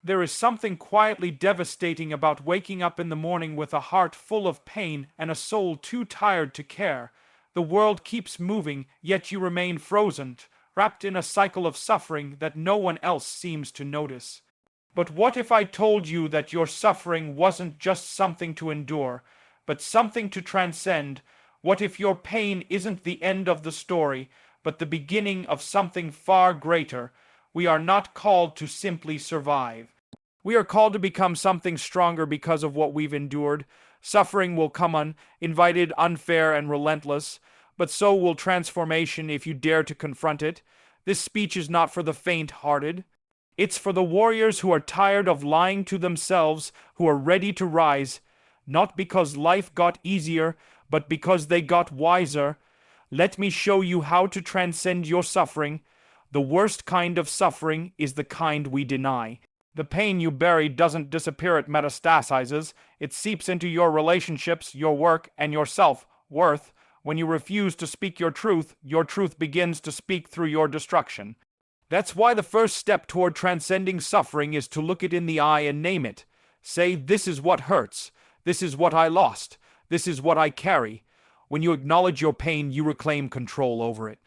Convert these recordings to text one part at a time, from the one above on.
There is something quietly devastating about waking up in the morning with a heart full of pain and a soul too tired to care. The world keeps moving, yet you remain frozen, wrapped in a cycle of suffering that no one else seems to notice. But what if I told you that your suffering wasn't just something to endure, but something to transcend? What if your pain isn't the end of the story, but the beginning of something far greater? We are not called to simply survive. We are called to become something stronger because of what we've endured. Suffering will come uninvited, unfair, and relentless, but so will transformation if you dare to confront it. This speech is not for the faint-hearted. It's for the warriors who are tired of lying to themselves, who are ready to rise, not because life got easier, but because they got wiser. Let me show you how to transcend your suffering. The worst kind of suffering is the kind we deny. The pain you bury doesn't disappear, it metastasizes. It seeps into your relationships, your work, and your self-worth. When you refuse to speak your truth begins to speak through your destruction. That's why the first step toward transcending suffering is to look it in the eye and name it. Say, this is what hurts. This is what I lost. This is what I carry. When you acknowledge your pain, you reclaim control over it.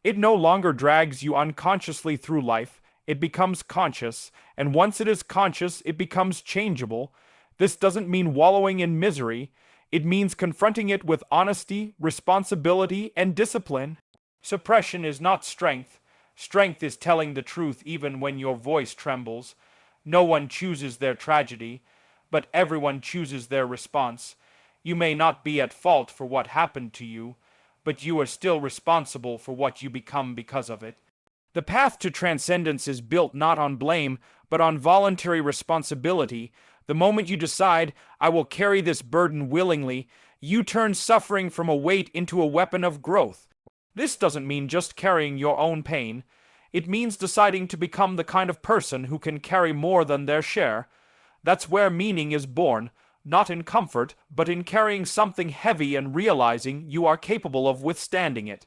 It no longer drags you unconsciously through life. It becomes conscious, and once it is conscious, it becomes changeable. This doesn't mean wallowing in misery. It means confronting it with honesty, responsibility, and discipline. Suppression is not strength. Strength is telling the truth even when your voice trembles. No one chooses their tragedy, but everyone chooses their response. You may not be at fault for what happened to you, but you are still responsible for what you become because of it. The path to transcendence is built not on blame, but on voluntary responsibility. The moment you decide, I will carry this burden willingly, you turn suffering from a weight into a weapon of growth. This doesn't mean just carrying your own pain. It means deciding to become the kind of person who can carry more than their share. That's where meaning is born, not in comfort, but in carrying something heavy and realizing you are capable of withstanding it.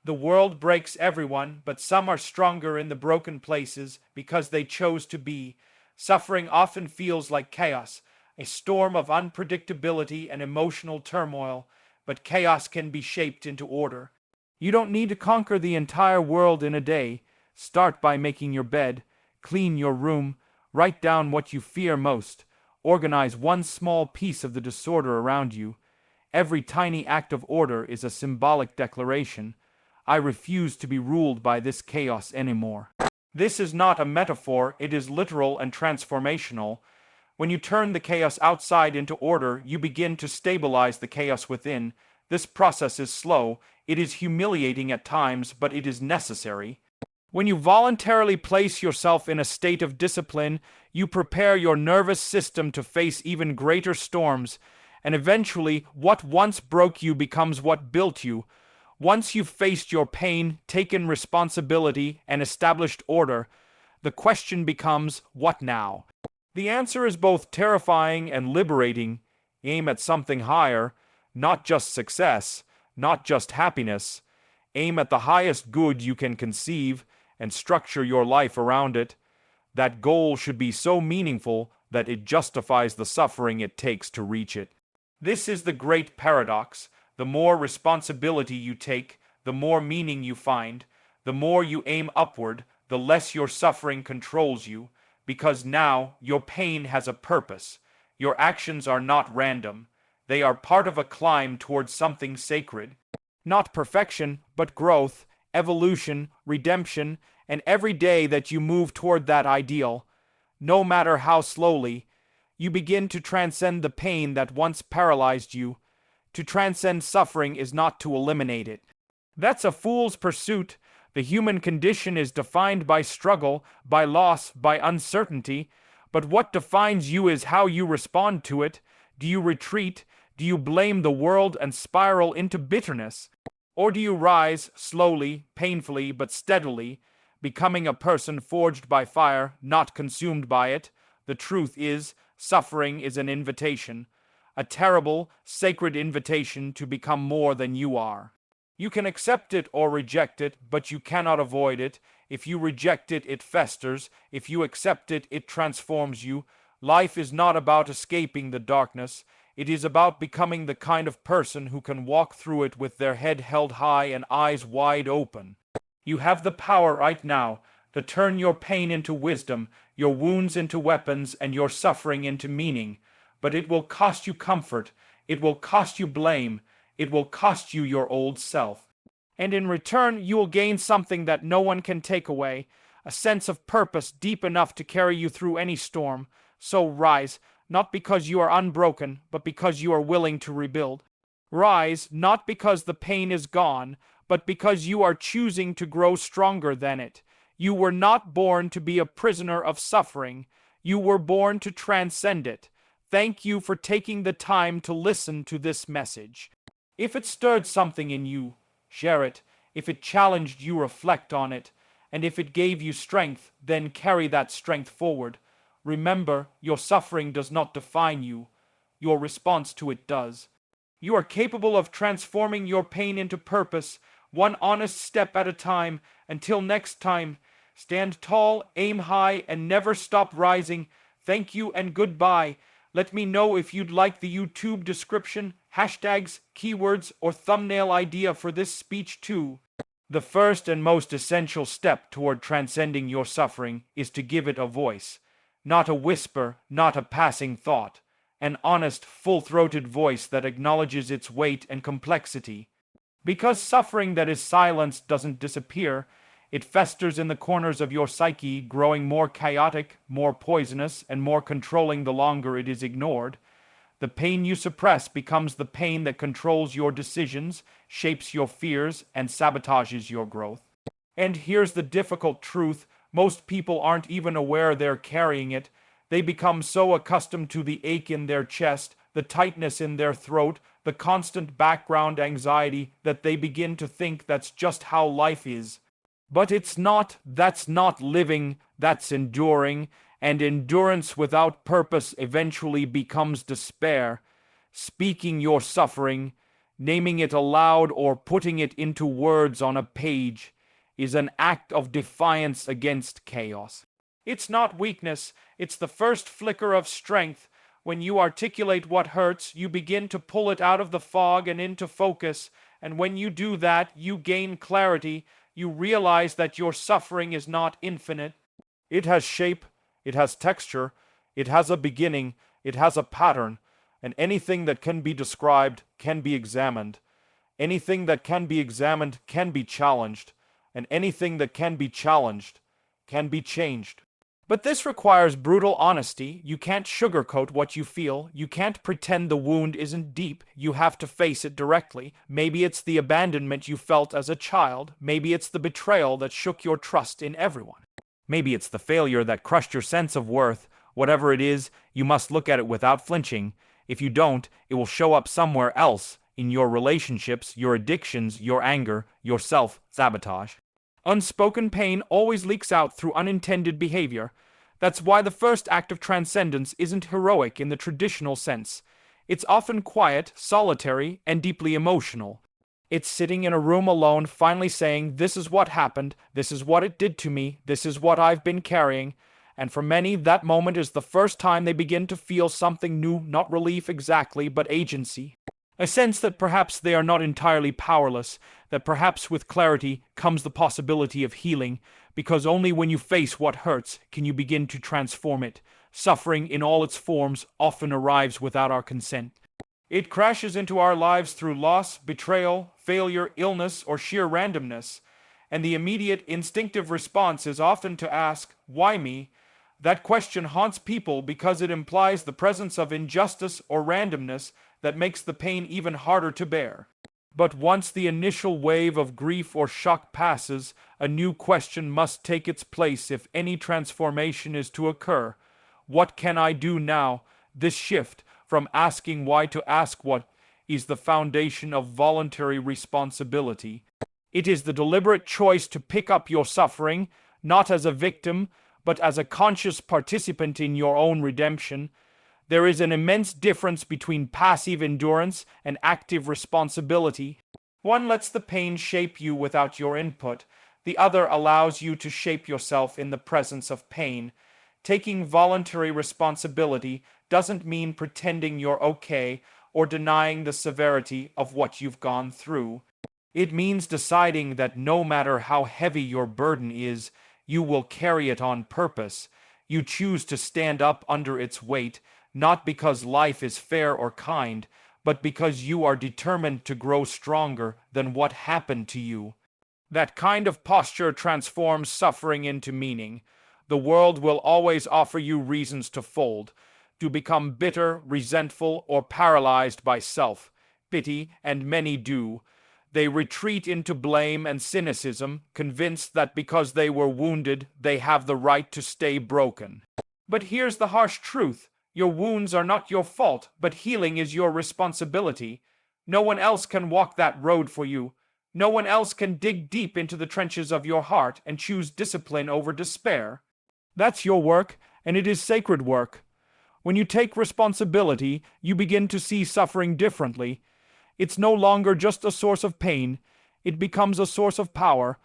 The world breaks everyone, but some are stronger in the broken places because they chose to be. Suffering often feels like chaos, a storm of unpredictability and emotional turmoil, but chaos can be shaped into order. You don't need to conquer the entire world in a day. Start by making your bed, clean your room, write down what you fear most, organize one small piece of the disorder around you. Every tiny act of order is a symbolic declaration. I refuse to be ruled by this chaos anymore. This is not a metaphor, it is literal and transformational. When you turn the chaos outside into order, you begin to stabilize the chaos within. This process is slow, it is humiliating at times, but it is necessary. When you voluntarily place yourself in a state of discipline, you prepare your nervous system to face even greater storms, and eventually what once broke you becomes what built you. Once you've faced your pain, taken responsibility, and established order, the question becomes, what now? The answer is both terrifying and liberating. Aim at something higher, not just success, not just happiness. Aim at the highest good you can conceive, and structure your life around it. That goal should be so meaningful that it justifies the suffering it takes to reach it. This is the great paradox. The more responsibility you take, the more meaning you find. The more you aim upward, the less your suffering controls you, because now your pain has a purpose. Your actions are not random. They are part of a climb towards something sacred. Not perfection, but growth, evolution, redemption, and every day that you move toward that ideal, no matter how slowly, you begin to transcend the pain that once paralyzed you. To transcend suffering is not to eliminate it. That's a fool's pursuit. The human condition is defined by struggle, by loss, by uncertainty. But what defines you is how you respond to it. Do you retreat? Do you blame the world and spiral into bitterness? Or do you rise, slowly, painfully, but steadily, becoming a person forged by fire, not consumed by it? The truth is, suffering is an invitation. A terrible, sacred invitation to become more than you are. You can accept it or reject it, but you cannot avoid it. If you reject it, it festers. If you accept it, it transforms you. Life is not about escaping the darkness. It is about becoming the kind of person who can walk through it with their head held high and eyes wide open. You have the power right now to turn your pain into wisdom, your wounds into weapons, and your suffering into meaning. But it will cost you comfort. It will cost you blame. It will cost you your old self. And in return, you will gain something that no one can take away, a sense of purpose deep enough to carry you through any storm. So rise, not because you are unbroken, but because you are willing to rebuild. Rise, not because the pain is gone, but because you are choosing to grow stronger than it. You were not born to be a prisoner of suffering. You were born to transcend it. Thank you for taking the time to listen to this message. If it stirred something in you, share it. If it challenged you, reflect on it. And if it gave you strength, then carry that strength forward. Remember, your suffering does not define you. Your response to it does. You are capable of transforming your pain into purpose, one honest step at a time. Until next time, stand tall, aim high, and never stop rising. Thank you and goodbye. Let me know if you'd like the YouTube description, hashtags, keywords, or thumbnail idea for this speech too. The first and most essential step toward transcending your suffering is to give it a voice. Not a whisper, not a passing thought. An honest, full-throated voice that acknowledges its weight and complexity. Because suffering that is silenced doesn't disappear, it festers in the corners of your psyche, growing more chaotic, more poisonous, and more controlling the longer it is ignored. The pain you suppress becomes the pain that controls your decisions, shapes your fears, and sabotages your growth. And here's the difficult truth: most people aren't even aware they're carrying it. They become so accustomed to the ache in their chest, the tightness in their throat, the constant background anxiety, that they begin to think that's just how life is. But it's not. That's not living, that's enduring, and endurance without purpose eventually becomes despair. Speaking your suffering, naming it aloud or putting it into words on a page, is an act of defiance against chaos. It's not weakness, it's the first flicker of strength. When you articulate what hurts, you begin to pull it out of the fog and into focus, and when you do that, you gain clarity. You realize that your suffering is not infinite. It has shape, it has texture, it has a beginning, it has a pattern, and anything that can be described can be examined. Anything that can be examined can be challenged, and anything that can be challenged can be changed. But this requires brutal honesty. You can't sugarcoat what you feel. You can't pretend the wound isn't deep. You have to face it directly. Maybe it's the abandonment you felt as a child. Maybe it's the betrayal that shook your trust in everyone. Maybe it's the failure that crushed your sense of worth. Whatever it is, you must look at it without flinching. If you don't, it will show up somewhere else, in your relationships, your addictions, your anger, your self-sabotage. Unspoken pain always leaks out through unintended behavior. That's why the first act of transcendence isn't heroic in the traditional sense. It's often quiet, solitary, and deeply emotional. It's sitting in a room alone, finally saying, "This is what happened, this is what it did to me, this is what I've been carrying." And for many, that moment is the first time they begin to feel something new, not relief exactly, but agency. A sense that perhaps they are not entirely powerless, that perhaps with clarity comes the possibility of healing, because only when you face what hurts can you begin to transform it. Suffering in all its forms often arrives without our consent. It crashes into our lives through loss, betrayal, failure, illness, or sheer randomness, and the immediate instinctive response is often to ask, "Why me?" That question haunts people because it implies the presence of injustice or randomness that makes the pain even harder to bear. But once the initial wave of grief or shock passes, a new question must take its place if any transformation is to occur. What can I do now? This shift from asking why to ask what is the foundation of voluntary responsibility. It is the deliberate choice to pick up your suffering, not as a victim, but as a conscious participant in your own redemption. There is an immense difference between passive endurance and active responsibility. One lets the pain shape you without your input. The other allows you to shape yourself in the presence of pain. Taking voluntary responsibility doesn't mean pretending you're okay or denying the severity of what you've gone through. It means deciding that no matter how heavy your burden is, you will carry it on purpose. You choose to stand up under its weight, not because life is fair or kind, but because you are determined to grow stronger than what happened to you. That kind of posture transforms suffering into meaning. The world will always offer you reasons to fold, to become bitter, resentful, or paralyzed by self-pity, and many do. They retreat into blame and cynicism, convinced that because they were wounded, they have the right to stay broken. But here's the harsh truth. Your wounds are not your fault, but healing is your responsibility. No one else can walk that road for you. No one else can dig deep into the trenches of your heart and choose discipline over despair. That's your work, and it is sacred work. When you take responsibility, you begin to see suffering differently. It's no longer just a source of pain, it becomes a source of power,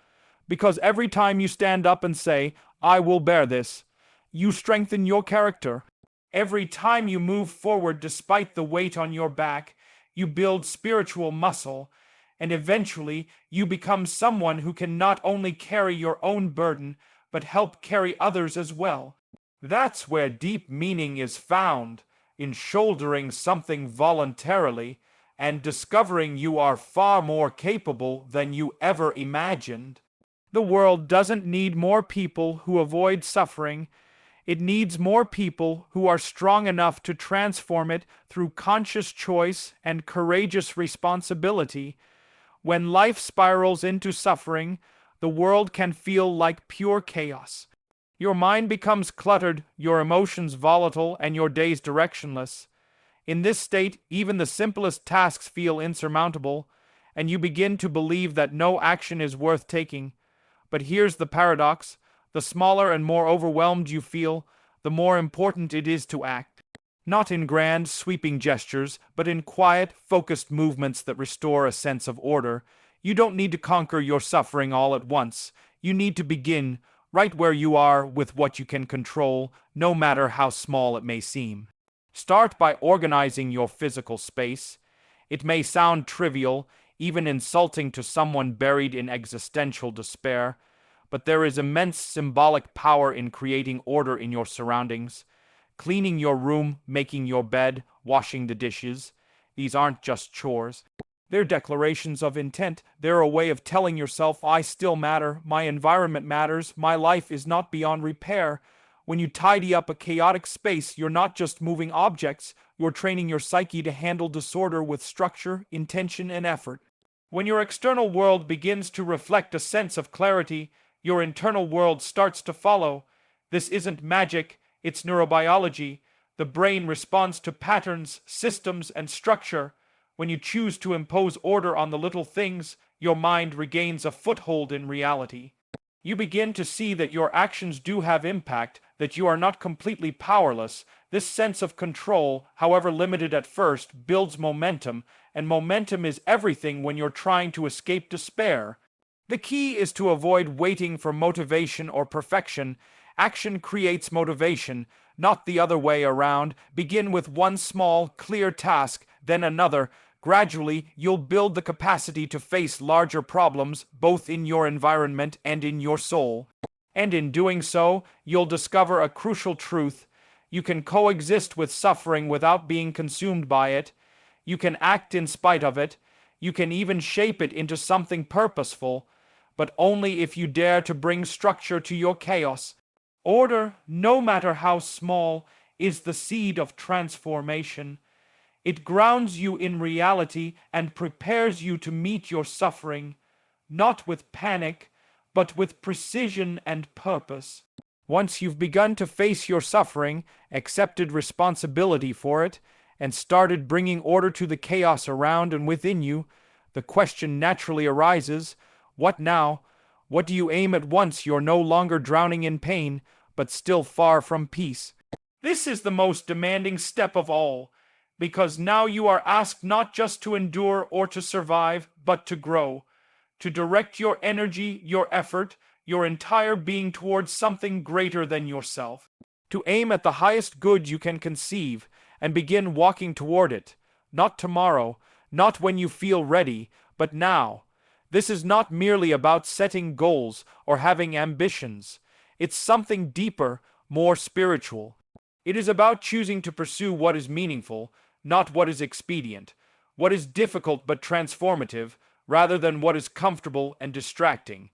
because every time you stand up and say, "I will bear this," you strengthen your character. Every time you move forward despite the weight on your back, you build spiritual muscle, and eventually you become someone who can not only carry your own burden, but help carry others as well. That's where deep meaning is found, in shouldering something voluntarily, and discovering you are far more capable than you ever imagined. The world doesn't need more people who avoid suffering. It needs more people who are strong enough to transform it through conscious choice and courageous responsibility. When life spirals into suffering, the world can feel like pure chaos. Your mind becomes cluttered, your emotions volatile, and your days directionless. In this state, even the simplest tasks feel insurmountable, and you begin to believe that no action is worth taking. But here's the paradox. The smaller and more overwhelmed you feel, the more important it is to act. Not in grand, sweeping gestures, but in quiet, focused movements that restore a sense of order. You don't need to conquer your suffering all at once. You need to begin, right where you are, with what you can control, no matter how small it may seem. Start by organizing your physical space. It may sound trivial, even insulting to someone buried in existential despair, but there is immense symbolic power in creating order in your surroundings. Cleaning your room, making your bed, washing the dishes. These aren't just chores. They're declarations of intent. They're a way of telling yourself, I still matter, my environment matters, my life is not beyond repair. When you tidy up a chaotic space, you're not just moving objects, you're training your psyche to handle disorder with structure, intention, and effort. When your external world begins to reflect a sense of clarity, your internal world starts to follow. This isn't magic, it's neurobiology. The brain responds to patterns, systems, and structure. When you choose to impose order on the little things, your mind regains a foothold in reality. You begin to see that your actions do have impact, that you are not completely powerless. This sense of control, however limited at first, builds momentum, and momentum is everything when you're trying to escape despair. The key is to avoid waiting for motivation or perfection. Action creates motivation, not the other way around. Begin with one small, clear task, then another. Gradually, you'll build the capacity to face larger problems, both in your environment and in your soul. And in doing so, you'll discover a crucial truth. You can coexist with suffering without being consumed by it. You can act in spite of it. You can even shape it into something purposeful, but only if you dare to bring structure to your chaos. Order, no matter how small, is the seed of transformation. It grounds you in reality and prepares you to meet your suffering, not with panic, but with precision and purpose. Once you've begun to face your suffering, accepted responsibility for it, and started bringing order to the chaos around and within you, the question naturally arises, what now? What do you aim at once you're no longer drowning in pain, but still far from peace? This is the most demanding step of all, because now you are asked not just to endure or to survive, but to grow. to direct your energy, your effort, your entire being towards something greater than yourself, to aim at the highest good you can conceive and begin walking toward it, not tomorrow, not when you feel ready, but now. This is not merely about setting goals or having ambitions. It's something deeper, more spiritual. It is about choosing to pursue what is meaningful, not what is expedient, what is difficult but transformative, rather than what is comfortable and distracting.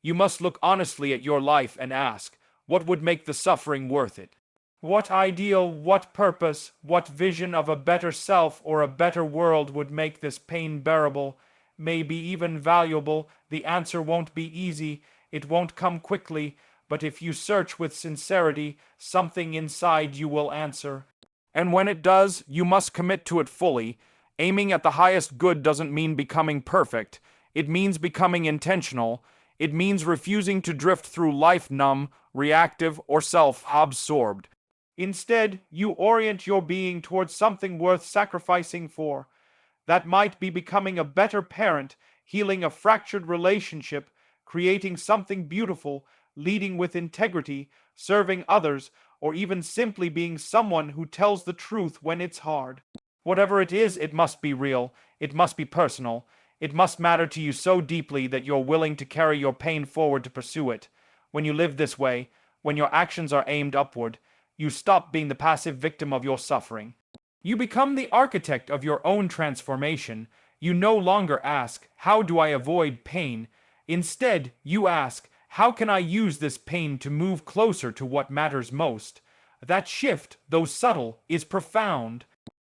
You must look honestly at your life and ask, what would make the suffering worth it? What ideal, what purpose, what vision of a better self or a better world would make this pain bearable, maybe even valuable? The answer won't be easy, it won't come quickly, but if you search with sincerity, something inside you will answer. And when it does, you must commit to it fully. Aiming at the highest good doesn't mean becoming perfect. It means becoming intentional. It means refusing to drift through life numb, reactive, or self-absorbed. Instead, you orient your being towards something worth sacrificing for. That might be becoming a better parent, healing a fractured relationship, creating something beautiful, leading with integrity, serving others, or even simply being someone who tells the truth when it's hard. Whatever it is, it must be real, it must be personal, it must matter to you so deeply that you're willing to carry your pain forward to pursue it. When you live this way, when your actions are aimed upward, you stop being the passive victim of your suffering. You become the architect of your own transformation. You no longer ask, how do I avoid pain? Instead, you ask, how can I use this pain to move closer to what matters most? That shift, though subtle, is profound.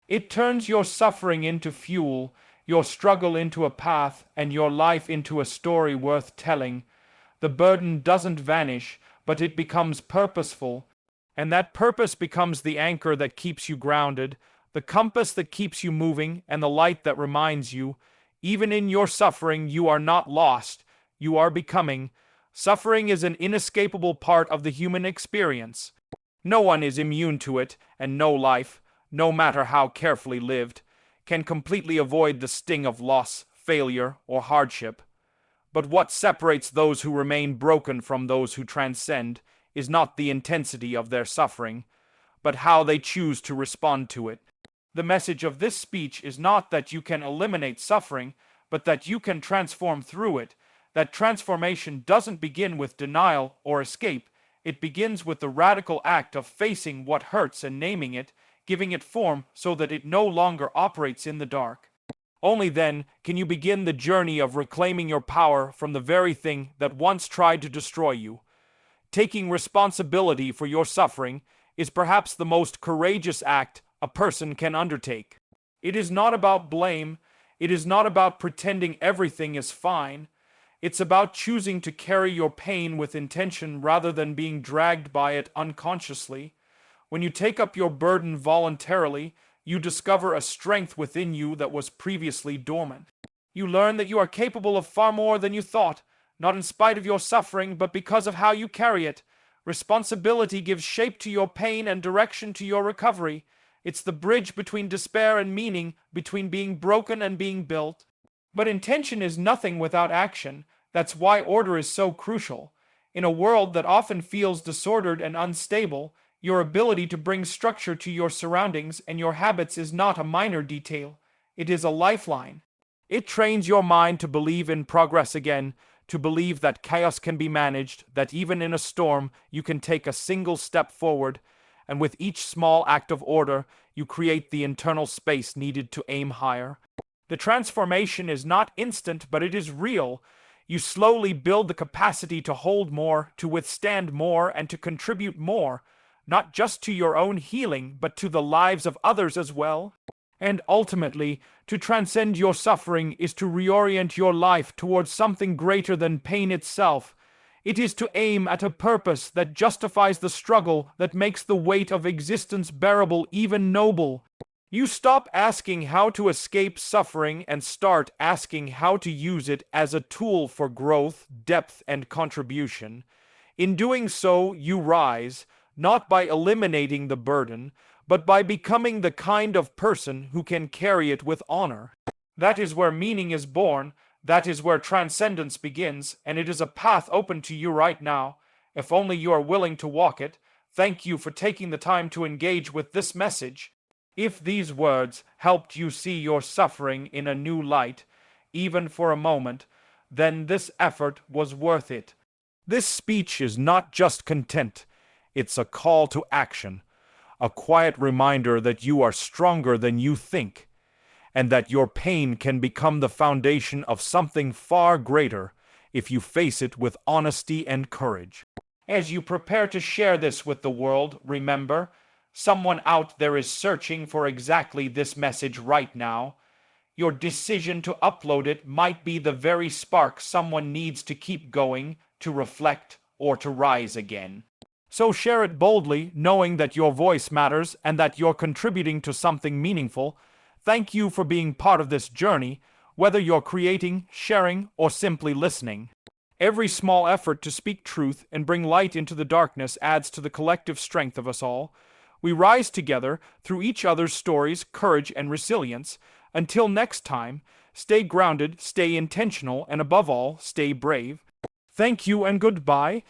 It turns your suffering into fuel, your struggle into a path, and your life into a story worth telling. The burden doesn't vanish, but it becomes purposeful. And that purpose becomes the anchor that keeps you grounded, the compass that keeps you moving, and the light that reminds you, even in your suffering, you are not lost, you are becoming. Suffering is an inescapable part of the human experience. No one is immune to it, and no life, no matter how carefully lived, can completely avoid the sting of loss, failure, or hardship. But what separates those who remain broken from those who transcend is not the intensity of their suffering, but how they choose to respond to it. The message of this speech is not that you can eliminate suffering, but that you can transform through it. That transformation doesn't begin with denial or escape. It begins with the radical act of facing what hurts and naming it, giving it form so that it no longer operates in the dark. Only then can you begin the journey of reclaiming your power from the very thing that once tried to destroy you. Taking responsibility for your suffering is perhaps the most courageous act a person can undertake. It is not about blame. It is not about pretending everything is fine. It's about choosing to carry your pain with intention rather than being dragged by it unconsciously. When you take up your burden voluntarily, you discover a strength within you that was previously dormant. You learn that you are capable of far more than you thought, not in spite of your suffering, but because of how you carry it. Responsibility gives shape to your pain and direction to your recovery. It's the bridge between despair and meaning, between being broken and being built. But intention is nothing without action. That's why order is so crucial. In a world that often feels disordered and unstable, your ability to bring structure to your surroundings and your habits is not a minor detail. It is a lifeline. It trains your mind to believe in progress again, to believe that chaos can be managed, that even in a storm you can take a single step forward, and with each small act of order you create the internal space needed to aim higher. The transformation is not instant, but it is real. You slowly build the capacity to hold more, to withstand more, and to contribute more, not just to your own healing, but to the lives of others as well. And ultimately, to transcend your suffering is to reorient your life towards something greater than pain itself. It is to aim at a purpose that justifies the struggle, that makes the weight of existence bearable, even noble. You stop asking how to escape suffering and start asking how to use it as a tool for growth, depth, and contribution. In doing so, you rise, not by eliminating the burden, but by becoming the kind of person who can carry it with honor. That is where meaning is born, That is where transcendence begins, and it is a path open to you right now, if only you are willing to walk it. Thank you for taking the time to engage with this message. If these words helped you see your suffering in a new light, even for a moment, then this effort was worth it. This speech is not just content, it's a call to action, a quiet reminder that you are stronger than you think, and that your pain can become the foundation of something far greater if you face it with honesty and courage. As you prepare to share this with the world, remember, someone out there is searching for exactly this message right now. Your decision to upload it might be the very spark someone needs to keep going, to reflect, or to rise again. So share it boldly, knowing that your voice matters and that you're contributing to something meaningful. Thank you for being part of this journey, whether you're creating, sharing, or simply listening. Every small effort to speak truth and bring light into the darkness adds to the collective strength of us all. We rise together through each other's stories, courage, and resilience. Until next time, stay grounded, stay intentional, and above all, stay brave. Thank you and goodbye.